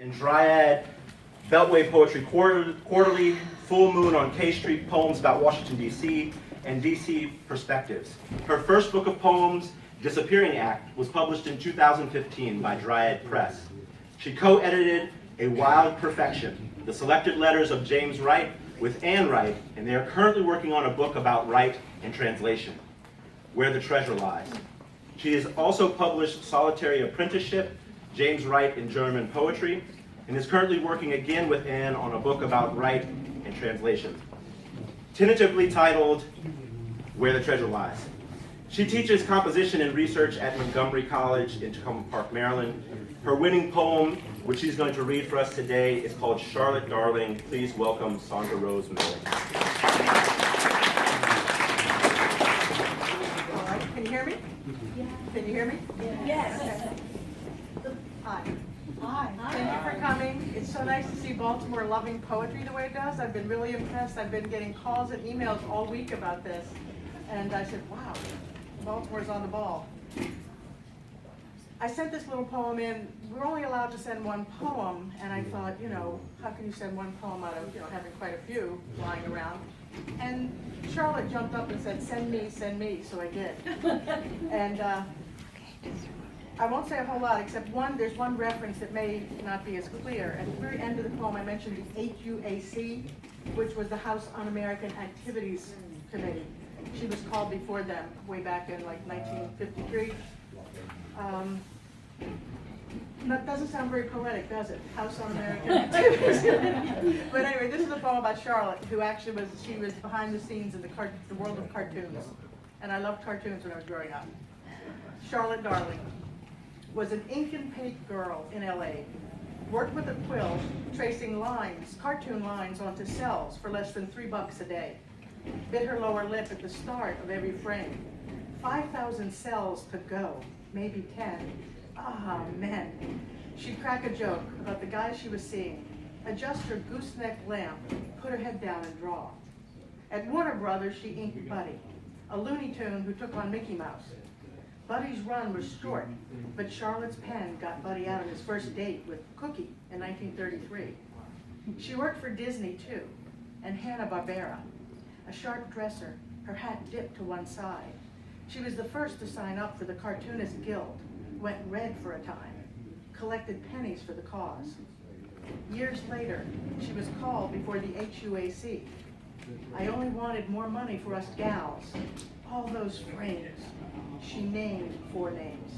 in Dryad, Beltway Poetry Quarterly, Full Moon on K Street, Poems about Washington, D.C., and D.C. Perspectives. Her first book of poems, Disappearing Act, was published in 2015 by Dryad Press. She co-edited A Wild Perfection, the selected letters of James Wright with Anne Wright, and they are currently working on a book about Wright and translation, Where the Treasure Lies. She has also published Solitary Apprenticeship, James Wright in German Poetry, and is currently working again with Anne on a book about Wright and translation, tentatively titled Where the Treasure Lies. She teaches composition and research at Montgomery College in Tacoma Park, Maryland. Her winning poem, which she's going to read for us today, is called Charlotte Darling. Please welcome Saundra Rose Maley. All right, can you hear me? Yeah. Can you hear me? Yes. Okay. Hi. Hi. Thank you for coming. It's so nice to see Baltimore loving poetry the way it does. I've been really impressed. I've been getting calls and emails all week about this. And I said, wow, Baltimore's on the ball. I sent this little poem in. We're only allowed to send one poem, and I thought, how can you send one poem out of, having quite a few lying around? And Charlotte jumped up and said, send me, so I did. And I won't say a whole lot, except there's one reference that may not be as clear. At the very end of the poem, I mentioned the HUAC, which was the House Un-American Activities Committee. She was called before them, way back in like 1953. That doesn't sound very poetic, does it? House Un-American Activities Committee. But anyway, this is a poem about Charlotte, who actually was behind the scenes in the world of cartoons. And I loved cartoons when I was growing up. Charlotte Darling was an ink and paint girl in LA, worked with a quill, tracing cartoon lines onto cells for less than $3 a day. Bit her lower lip at the start of every frame. 5,000 cells to go, maybe 10. Ah, men. She'd crack a joke about the guy she was seeing, adjust her gooseneck lamp, put her head down and draw. At Warner Brothers, she inked Buddy, a Looney Tune who took on Mickey Mouse. Buddy's run was short, but Charlotte's pen got Buddy out on his first date with Cookie in 1933. She worked for Disney too, and Hanna-Barbera, a sharp dresser, her hat dipped to one side. She was the first to sign up for the Cartoonist Guild, went red for a time, collected pennies for the cause. Years later, she was called before the HUAC. I only wanted more money for us gals. All those frames. She named 4 names.